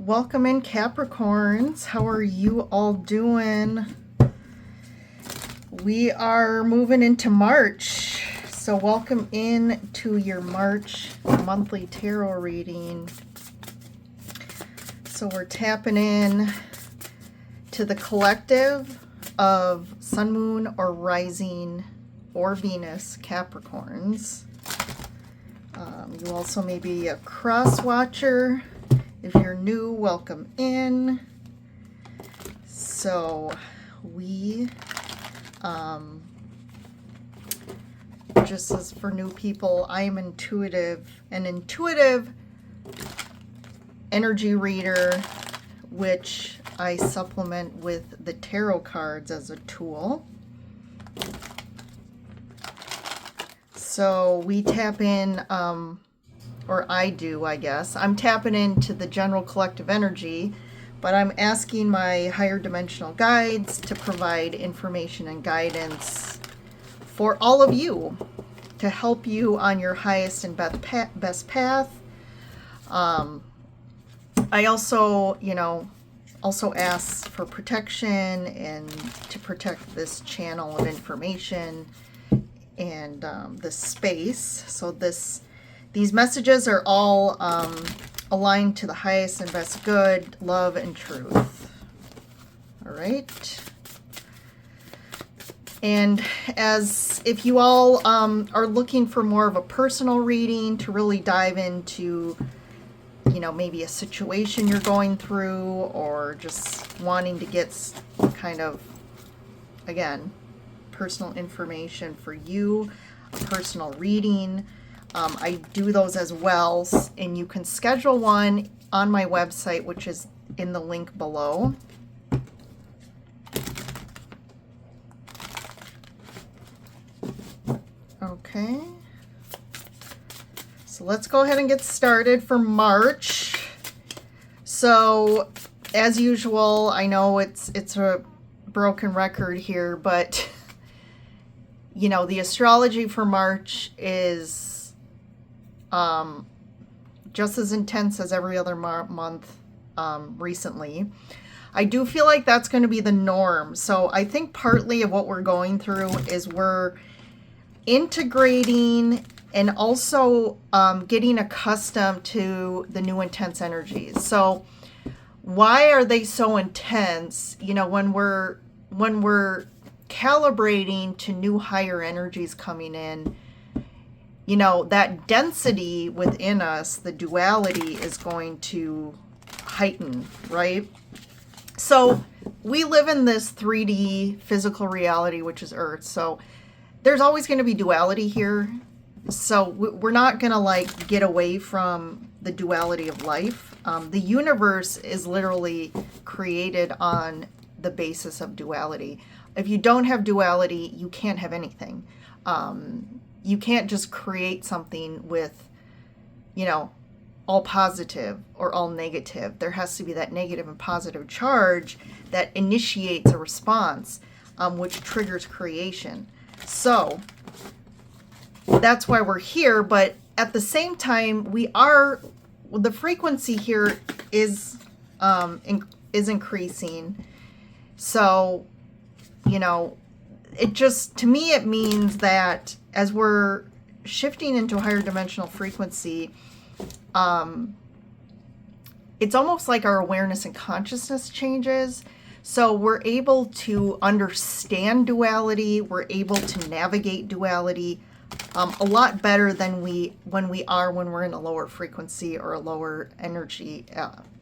Welcome in, Capricorns. How are you all doing? We are moving into March. So welcome in to your March monthly tarot reading. So we're tapping in to the collective of Sun, Moon, or Rising, or Venus Capricorns. You also may be a cross watcher. If you're new, welcome in. So we, just as for new people, I am an intuitive energy reader, which I supplement with the tarot cards as a tool. So we tap in, or I do, I guess. I'm tapping into the general collective energy, but I'm asking my higher dimensional guides to provide information and guidance for all of you to help you on your highest and best path. I also, also ask for protection and to protect this channel of information and this space. So these messages are all aligned to the highest and best good, love, and truth. All right. And as if you all are looking for more of a personal reading to really dive into, maybe a situation you're going through, or just wanting to get kind of, again, personal information for you, a personal reading, I do those as well, and you can schedule one on my website, which is in the link below. Okay, so let's go ahead and get started for March. So as usual, I know it's a broken record here, but the astrology for March is just as intense as every other month recently. I do feel like that's going to be the norm. So I think partly of what we're going through is we're integrating and also getting accustomed to the new intense energies. So why are they so intense? When we're calibrating to new higher energies coming in, that density within us, the duality, is going to heighten, right? So we live in this 3D physical reality, which is Earth. So there's always going to be duality here. So we're not going to get away from the duality of life. The universe is literally created on the basis of duality. If you don't have duality, you can't have anything. You can't just create something with, all positive or all negative. There has to be that negative and positive charge that initiates a response, which triggers creation. So that's why we're here. But at the same time, the frequency here is increasing. So, it just, to me, it means that as we're shifting into a higher dimensional frequency, it's almost like our awareness and consciousness changes. So we're able to understand duality. We're able to navigate duality a lot better than when we're in a lower frequency or a lower energy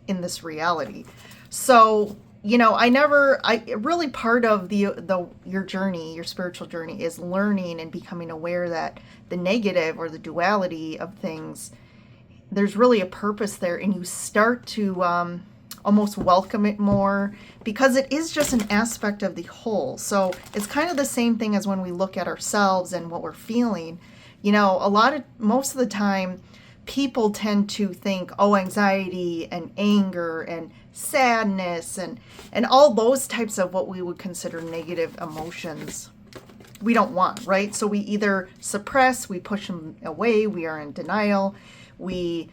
in this reality. So really part of your journey, your spiritual journey, is learning and becoming aware that the negative or the duality of things, there's really a purpose there, and you start to almost welcome it more, because it is just an aspect of the whole. So it's kind of the same thing as when we look at ourselves and what we're feeling. Most of the time, people tend to think, anxiety and anger and sadness and all those types of what we would consider negative emotions we don't want, right? So we either suppress, we push them away, we are in denial, we,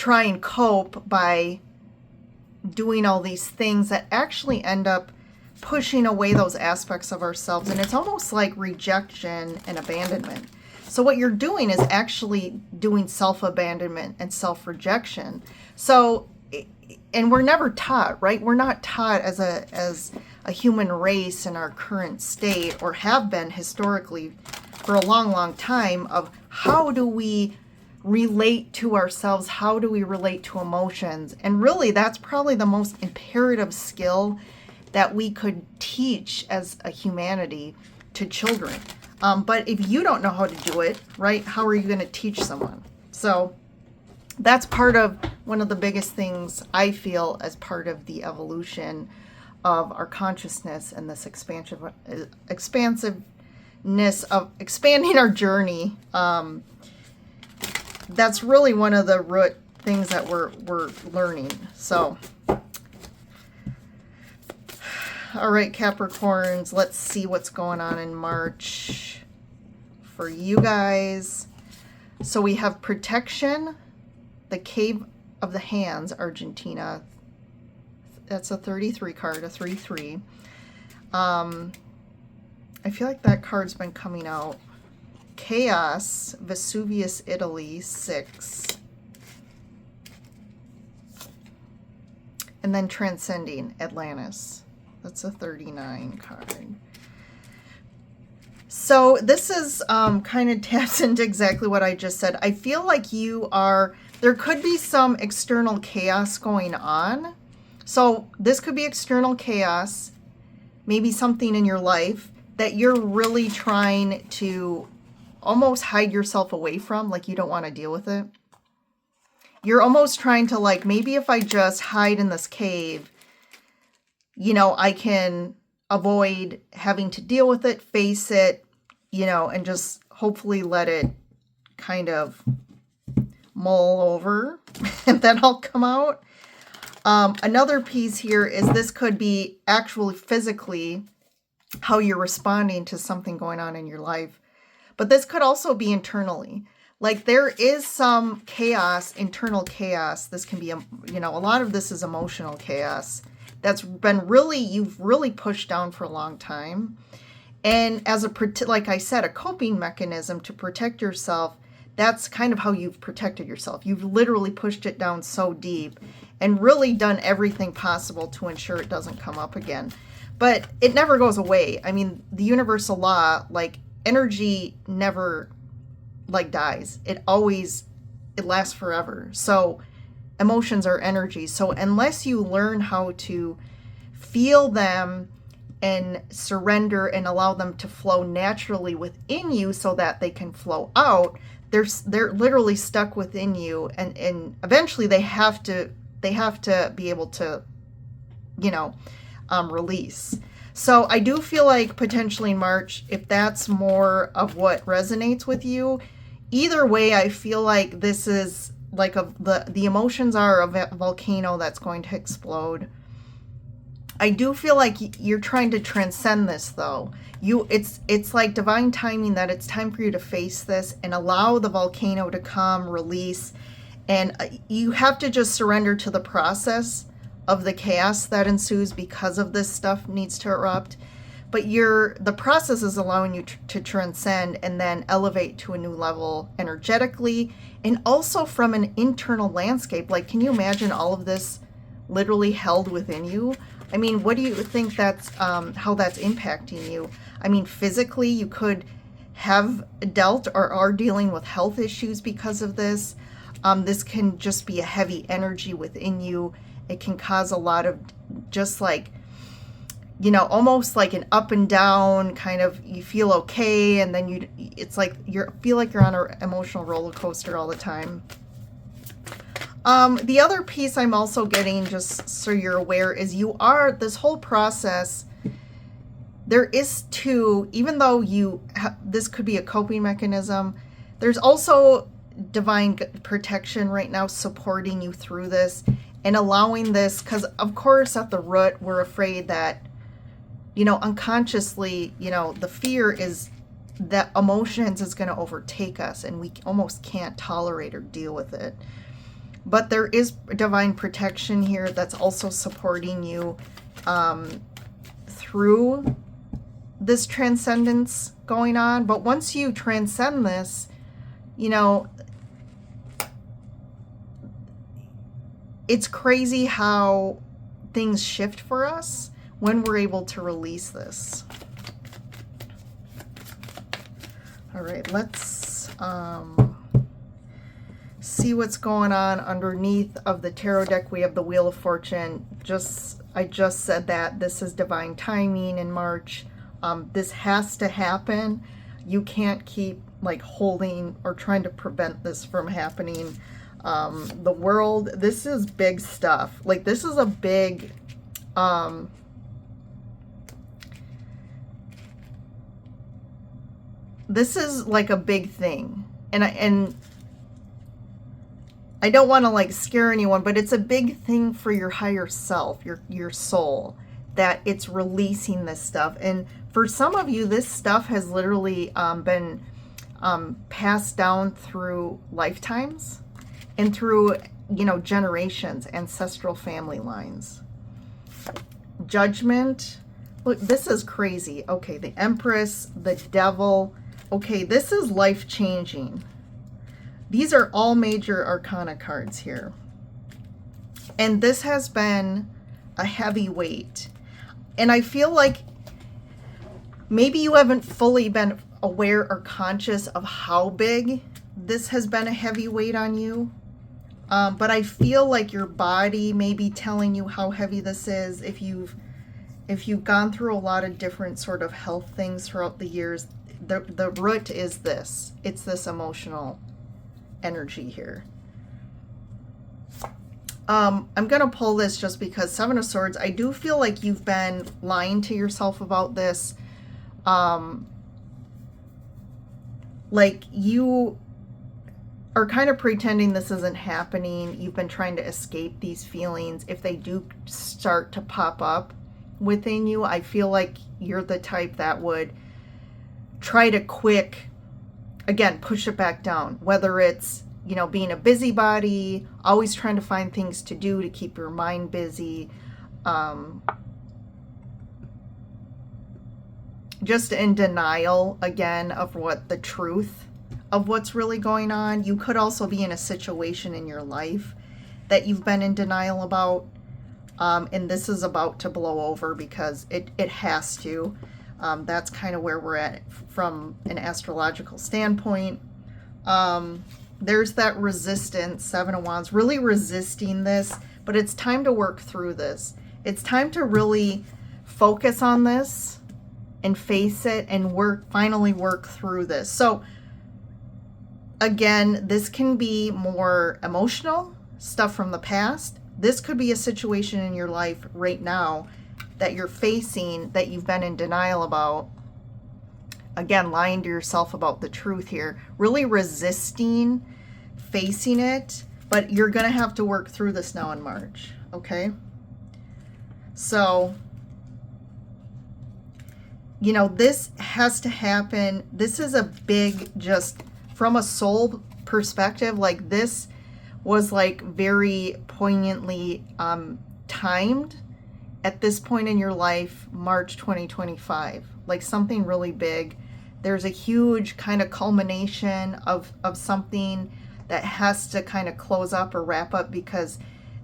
try and cope by doing all these things that actually end up pushing away those aspects of ourselves. And it's almost like rejection and abandonment. So what you're doing is actually doing self-abandonment and self-rejection. So, and we're never taught, right? We're not taught as a human race in our current state, or have been historically for a long, long time, of how do we relate to ourselves? How do we relate to emotions? And really, that's probably the most imperative skill that we could teach as a humanity to children. But if you don't know how to do it, right, how are you going to teach someone? So that's part of one of the biggest things I feel as part of the evolution of our consciousness and this expansiveness of expanding our journey. That's really one of the root things that we're learning. So, all right, Capricorns, let's see what's going on in March for you guys. So we have Protection, the Cave of the Hands, Argentina. That's a 33 card, a 3/3. I feel like that card's been coming out. Chaos, Vesuvius, Italy, 6. And then Transcending, Atlantis. That's a 39 card. So this is kind of taps into exactly what I just said. I feel like there could be some external chaos going on. So this could be external chaos, maybe something in your life that you're really trying to almost hide yourself away from, like you don't want to deal with it. You're almost trying to, like, maybe if I just hide in this cave, I can avoid having to deal with it, face it, and just hopefully let it kind of mull over and then I'll come out. Another piece here is this could be actually physically how you're responding to something going on in your life. But this could also be internally. Like there is some chaos, internal chaos. This can be, a lot of this is emotional chaos that's been you've really pushed down for a long time. And as like I said, a coping mechanism to protect yourself, that's kind of how you've protected yourself. You've literally pushed it down so deep and really done everything possible to ensure it doesn't come up again. But it never goes away. I mean, the universal law, like energy never dies. It lasts forever. So emotions are energy. So unless you learn how to feel them and surrender and allow them to flow naturally within you so that they can flow out, they're literally stuck within you, and eventually they have to be able to release. So I do feel like potentially in March, if that's more of what resonates with you, either way, I feel like this is like the emotions are a volcano that's going to explode. I do feel like you're trying to transcend this, though. It's like divine timing that it's time for you to face this and allow the volcano to come, release, and you have to just surrender to the process of the chaos that ensues because of this stuff needs to erupt. But the process is allowing you to transcend and then elevate to a new level energetically, and also from an internal landscape. Like, can you imagine all of this literally held within you? I mean, what do you think that's how that's impacting you? I mean, physically, you could have dealt or are dealing with health issues because of this. This can just be a heavy energy within you. It can cause a lot of just like, almost like an up and down kind of, you feel okay, and then it's like feel like you're on an emotional roller coaster all the time. The other piece I'm also getting, just so you're aware, is this whole process, there is even though this could be a coping mechanism, there's also divine protection right now supporting you through this and allowing this, because of course at the root we're afraid that unconsciously the fear is that emotions is going to overtake us and we almost can't tolerate or deal with it. But there is divine protection here that's also supporting you through this transcendence going on. But once you transcend this, you know, it's crazy how things shift for us when we're able to release this. All right, let's see what's going on underneath of the tarot deck. We have the Wheel of Fortune. I just said that this is divine timing in March. This has to happen. You can't keep like holding or trying to prevent this from happening. The world, this is big stuff. Like, this is a big this is like a big thing. And I don't want to like scare anyone, but it's a big thing for your higher self, your soul, that it's releasing this stuff. And for some of you, this stuff has literally been passed down through lifetimes and through, you know, generations, ancestral family lines. Judgment. Look, this is crazy. Okay, the Empress, the Devil. Okay, this is life-changing. These are all major arcana cards here. And this has been a heavy weight. And I feel like maybe you haven't fully been aware or conscious of how big this has been a heavy weight on you. But I feel like your body may be telling you how heavy this is. If you've gone through a lot of different sort of health things throughout the years, the root is this. It's this emotional energy here. I'm gonna pull this just because Seven of Swords, I do feel like you've been lying to yourself about this. Like, you are kind of pretending this isn't happening. You've been trying to escape these feelings. If they do start to pop up within you, I feel like you're the type that would try to again, push it back down, whether it's, you know, being a busybody, always trying to find things to do to keep your mind busy, just in denial, again, of what the truth of what's really going on. You could also be in a situation in your life that you've been in denial about, and this is about to blow over because it has to. That's kind of where we're at from an astrological standpoint. There's that resistance, Seven of Wands, really resisting this, but it's time to work through this. It's time to really focus on this and face it and finally work through this. So again, this can be more emotional stuff from the past. This could be a situation in your life right now that you're facing that you've been in denial about. Again, lying to yourself about the truth here, really resisting facing it, but you're going to have to work through this now in March, okay? So, you know, this has to happen. This is a big, just from a soul perspective, like this was like very poignantly timed at this point in your life, March 2025, like something really big. There's a huge kind of culmination of something that has to kind of close up or wrap up because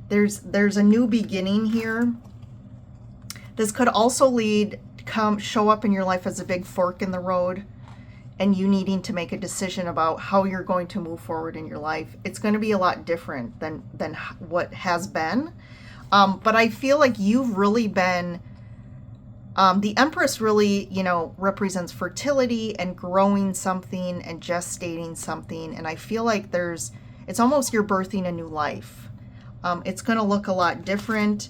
there's a new beginning here. This could also show up in your life as a big fork in the road and you needing to make a decision about how you're going to move forward in your life. It's going to be a lot different than what has been. But I feel like you've really been, the Empress really, you know, represents fertility and growing something and gestating something. And I feel like it's almost you're birthing a new life. It's going to look a lot different.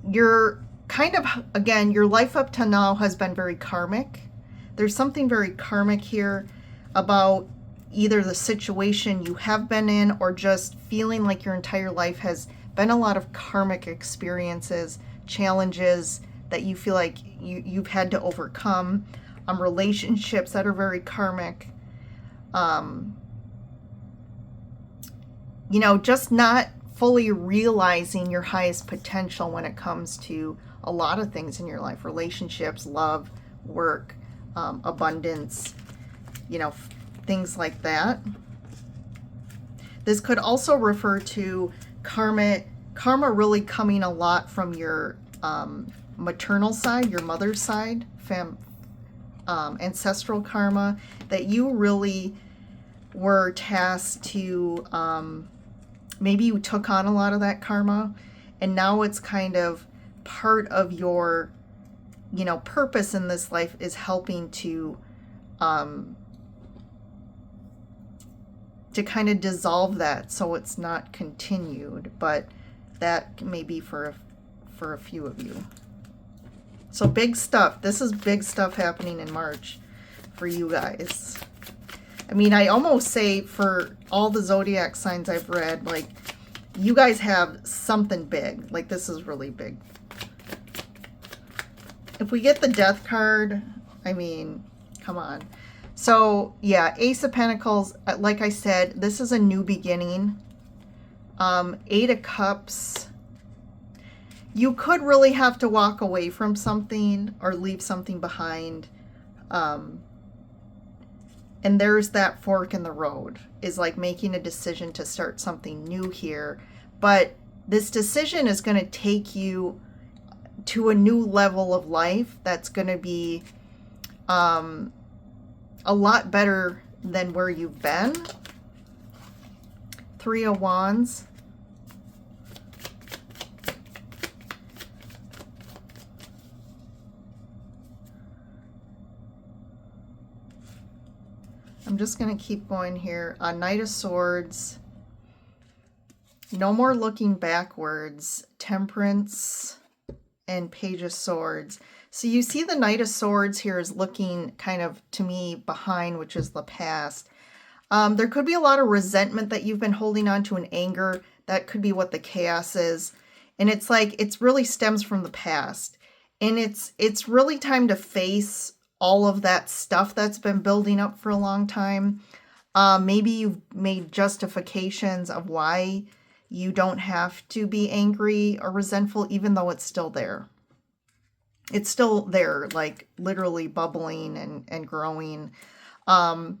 You're kind of, again, your life up to now has been very karmic. There's something very karmic here about either the situation you have been in or just feeling like your entire life has been a lot of karmic experiences, challenges that you feel like you've had to overcome, relationships that are very karmic. you know, just not fully realizing your highest potential when it comes to a lot of things in your life, relationships, love, work, abundance, you know, things like that. This could also refer to karma really coming a lot from your maternal side, your mother's side, ancestral karma, that you really were tasked to, maybe you took on a lot of that karma, and now it's kind of part of your, you know, purpose in this life is helping to kind of dissolve that so it's not continued, but that may be for a few of you. So big stuff. This is big stuff happening in March for you guys. I mean, I almost say for all the zodiac signs I've read, like, you guys have something big. Like, this is really big. If we get the Death card, I mean, come on. So, yeah, Ace of Pentacles, like I said, this is a new beginning. Eight of Cups. You could really have to walk away from something or leave something behind. And there's that fork in the road, is like making a decision to start something new here. But this decision is going to take you to a new level of life that's going to be a lot better than where you've been. Three of Wands. I'm just going to keep going here. Knight of Swords. No more looking backwards. Temperance and Page of Swords. So you see the Knight of Swords here is looking kind of, to me, behind, which is the past. There could be a lot of resentment that you've been holding on to, and anger. That could be what the chaos is. And it's like, it's really stems from the past. And it's really time to face all of that stuff that's been building up for a long time. Maybe you've made justifications of why you don't have to be angry or resentful, even though it's still there. It's still there, like literally bubbling and growing. And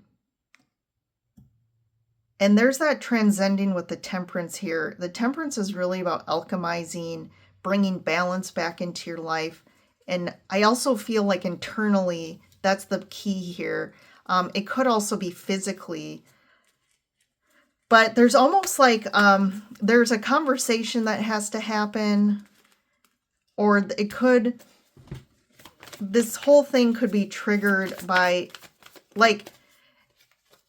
there's that transcending with the Temperance here. The Temperance is really about alchemizing, bringing balance back into your life. And I also feel like internally, that's the key here. It could also be physically. But there's almost like there's a conversation that has to happen. Or it could, this whole thing could be triggered by, like,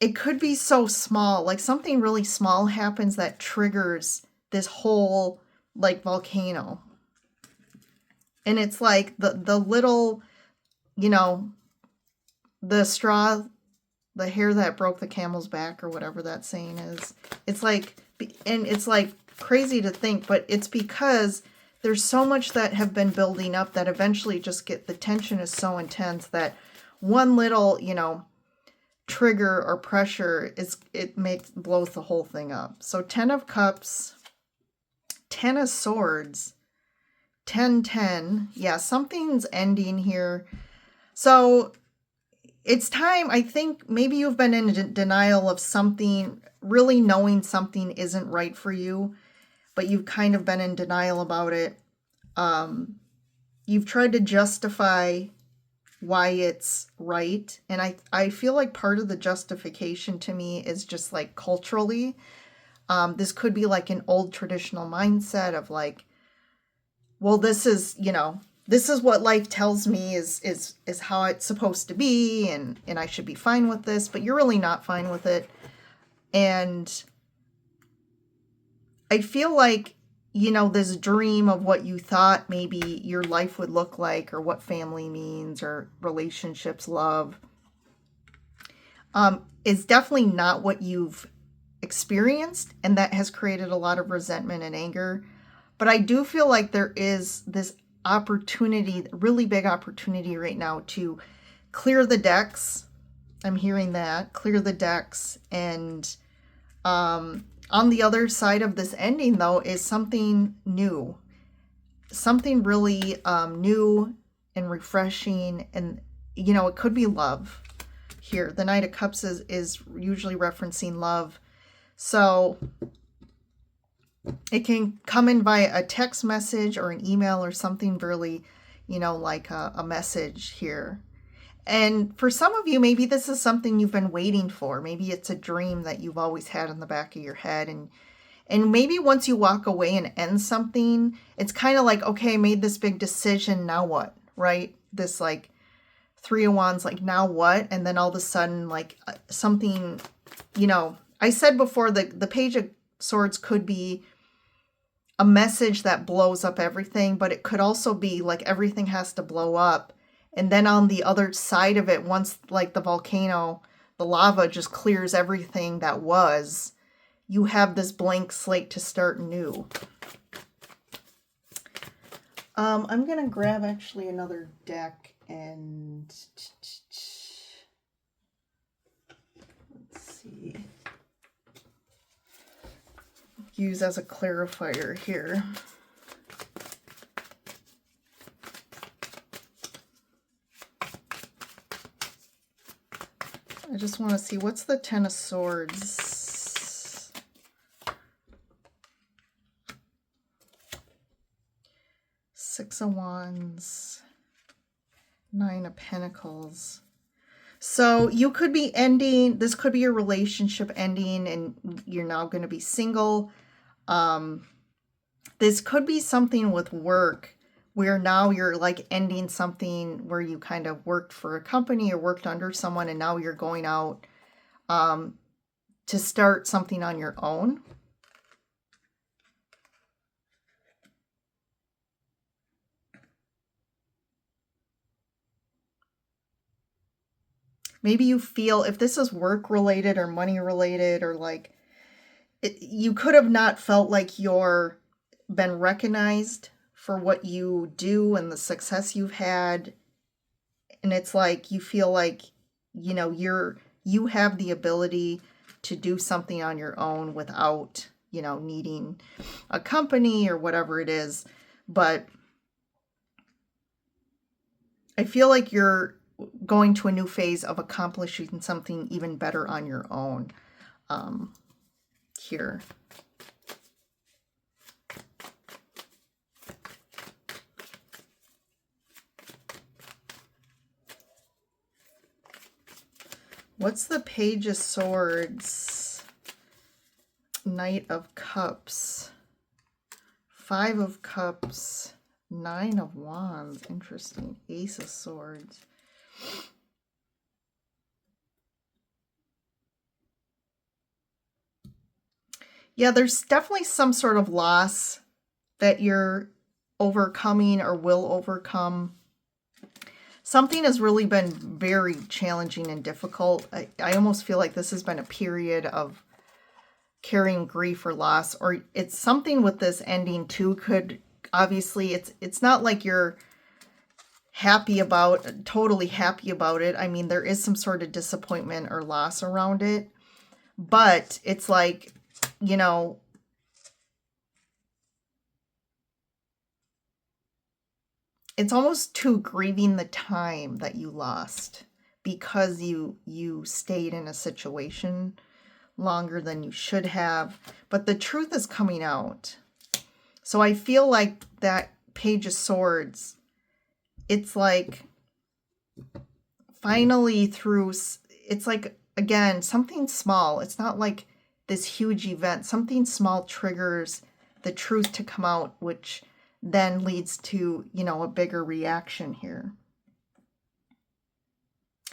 it could be so small. Like something really small happens that triggers this whole, like, volcano. And it's like the little, you know, the straw, the hair that broke the camel's back, or whatever that saying is. It's like, and it's like crazy to think, but it's because there's so much that have been building up that eventually just the tension is so intense that one little, you know, trigger or pressure blows the whole thing up. So 10 of Cups, 10 of Swords, 10-10. Yeah, something's ending here. So it's time. I think maybe you've been in denial of something, really knowing something isn't right for you, but you've kind of been in denial about it. You've tried to justify why it's right. And I feel like part of the justification to me is just like culturally. This could be like an old traditional mindset of like, well, this is, you know, this is what life tells me is how it's supposed to be, and I should be fine with this, but you're really not fine with it. And I feel like, you know, this dream of what you thought maybe your life would look like, or what family means, or relationships, love, is definitely not what you've experienced, and that has created a lot of resentment and anger. But I do feel like there is this opportunity, really big opportunity right now to clear the decks. I'm hearing that. Clear the decks. And On the other side of this ending, though, is something new. Something really new and refreshing. And, you know, it could be love here. The Knight of Cups is usually referencing love. So it can come in via a text message or an email or something really, you know, like a message here. And for some of you, maybe this is something you've been waiting for. Maybe it's a dream that you've always had in the back of your head. And maybe once you walk away and end something, it's kind of like, okay, I made this big decision, now what, right? This like Three of Wands, like now what? And then all of a sudden, like something, you know, I said before, the Page of Swords could be a message that blows up everything, but it could also be like everything has to blow up. And then on the other side of it, once like the volcano, the lava just clears everything that was, you have this blank slate to start new. I'm going to grab actually another deck and let's see. Use as a clarifier here. I just want to see, what's the Ten of Swords? Six of Wands, Nine of Pentacles. So you could be ending, this could be your relationship ending and you're now going to be single. This could be something with work where now you're like ending something where you kind of worked for a company or worked under someone and now you're going out to start something on your own. Maybe you feel, if this is work related or money related, or like you could have not felt like you're been recognized for what you do and the success you've had. And it's like you feel like, you know, you have the ability to do something on your own without, you know, needing a company or whatever it is. But I feel like you're going to a new phase of accomplishing something even better on your own here. What's the Page of Swords? Knight of Cups. Five of Cups. Nine of Wands. Interesting. Ace of Swords. Yeah, there's definitely some sort of loss that you're overcoming or will overcome. Something has really been very challenging and difficult. I almost feel like this has been a period of carrying grief or loss, or it's something with this ending too. Could obviously, it's not like you're totally happy about it. I mean, there is some sort of disappointment or loss around it, but it's like, you know, it's almost too grieving the time that you lost because you stayed in a situation longer than you should have. But the truth is coming out. So I feel like that Page of Swords, it's like finally through, it's like, again, something small. It's not like this huge event. Something small triggers the truth to come out, which then leads to, you know, a bigger reaction here.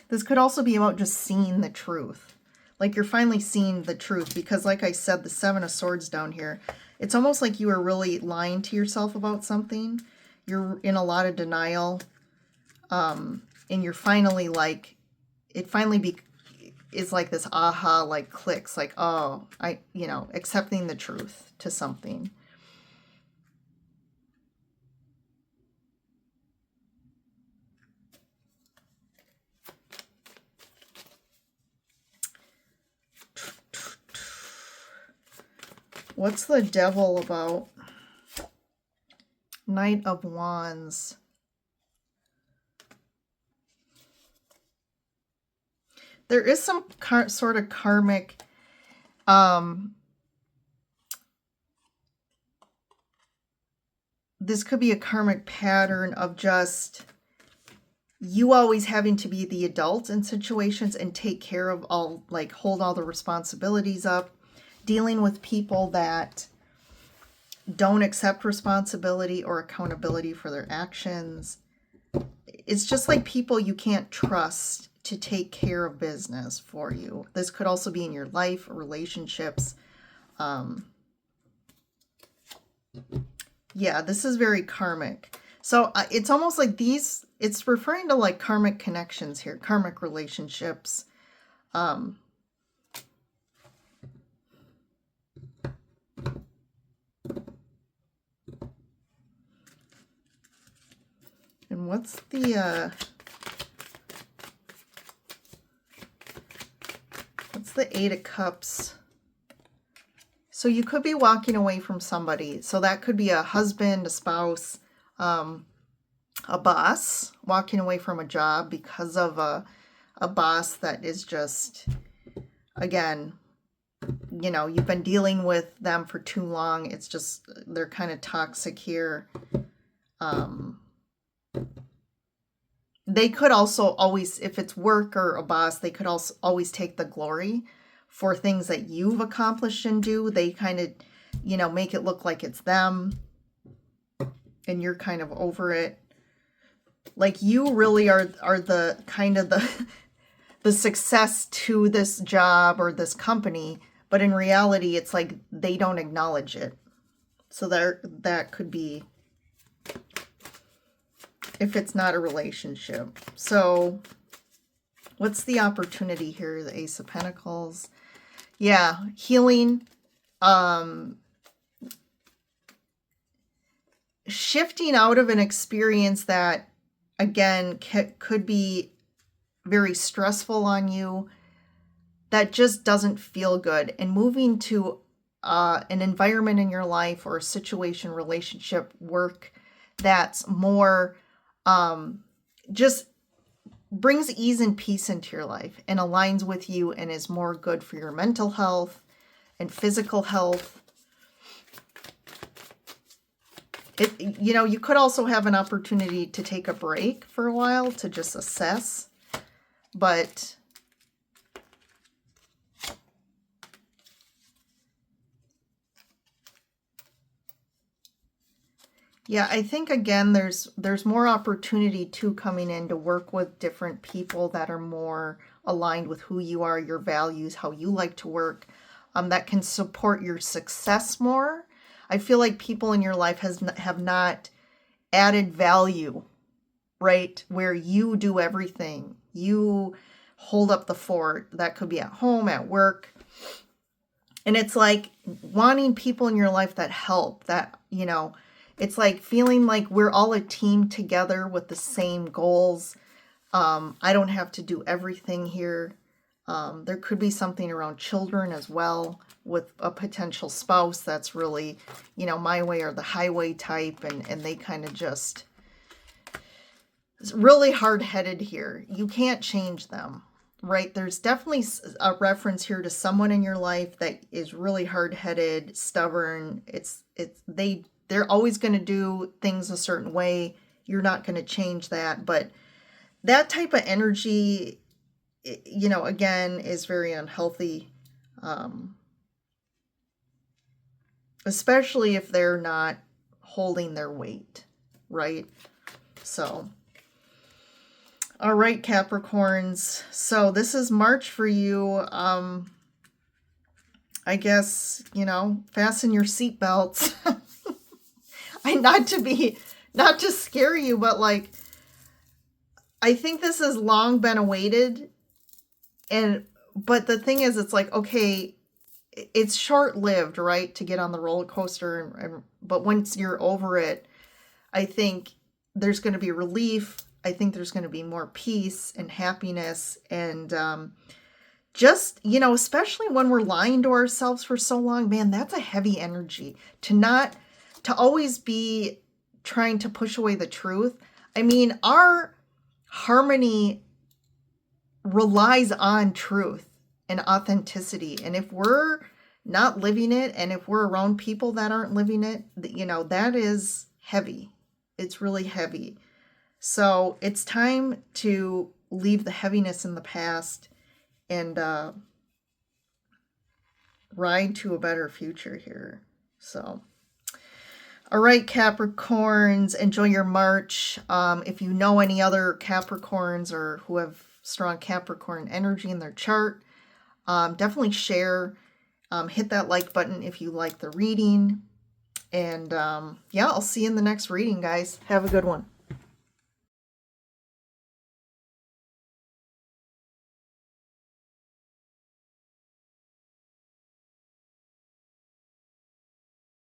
This could also be about just seeing the truth. Like you're finally seeing the truth because, like I said, the Seven of Swords down here, it's almost like you were really lying to yourself about something. You're in a lot of denial. And you're finally like, it finally is like this aha, like clicks, like, oh, you know, accepting the truth to something. What's the Devil about? Knight of Wands. There is some sort of karmic, this could be a karmic pattern of just you always having to be the adult in situations and take care of all, like hold all the responsibilities up, dealing with people that don't accept responsibility or accountability for their actions. It's just like people you can't trust to take care of business for you. This could also be in your life, relationships. Yeah, this is very karmic. So it's almost like these, it's referring to like karmic connections here, karmic relationships. And what's the Eight of Cups? So you could be walking away from somebody. So that could be a husband, a spouse, a boss, walking away from a job because of a boss that is just, again, you know, you've been dealing with them for too long. It's just, they're kind of toxic here. They could also always, if it's work or a boss, they could also always take the glory for things that you've accomplished and do. They kind of, you know, make it look like it's them and you're kind of over it. Like you really are the kind of the success to this job or this company, but in reality, it's like they don't acknowledge it. So that could be, if it's not a relationship. So what's the opportunity here? The Ace of Pentacles. Yeah, healing, shifting out of an experience that, again, could be very stressful on you, that just doesn't feel good, and moving to an environment in your life or a situation, relationship, work that's more just brings ease and peace into your life and aligns with you and is more good for your mental health and physical health. You know, you could also have an opportunity to take a break for a while to just assess, but yeah, I think, again, there's more opportunity too coming in to work with different people that are more aligned with who you are, your values, how you like to work, that can support your success more. I feel like people in your life have not added value, right? Where you do everything. You hold up the fort. That could be at home, at work. And it's like wanting people in your life that help, that, you know, it's like feeling like we're all a team together with the same goals. I don't have to do everything here. There could be something around children as well, with a potential spouse that's really, you know, my way or the highway type, and they kind of just, it's really hard-headed here. You can't change them, right? There's definitely a reference here to someone in your life that is really hard-headed, stubborn. They're always going to do things a certain way. You're not going to change that. But that type of energy, you know, again, is very unhealthy. Especially if they're not holding their weight, right? So, all right, Capricorns. So this is March for you. I guess, you know, fasten your seatbelts. Not to scare you, but like, I think this has long been awaited. But the thing is, it's like, okay, it's short-lived, right? To get on the roller coaster. But once you're over it, I think there's going to be relief. I think there's going to be more peace and happiness and just, you know, especially when we're lying to ourselves for so long, man, that's a heavy energy to always be trying to push away the truth. I mean, our harmony relies on truth and authenticity. And if we're not living it, and if we're around people that aren't living it, you know, that is heavy. It's really heavy. So it's time to leave the heaviness in the past and ride to a better future here. So, all right, Capricorns, enjoy your March. If you know any other Capricorns or who have strong Capricorn energy in their chart, definitely share. Hit that like button if you like the reading. And yeah, I'll see you in the next reading, guys. Have a good one.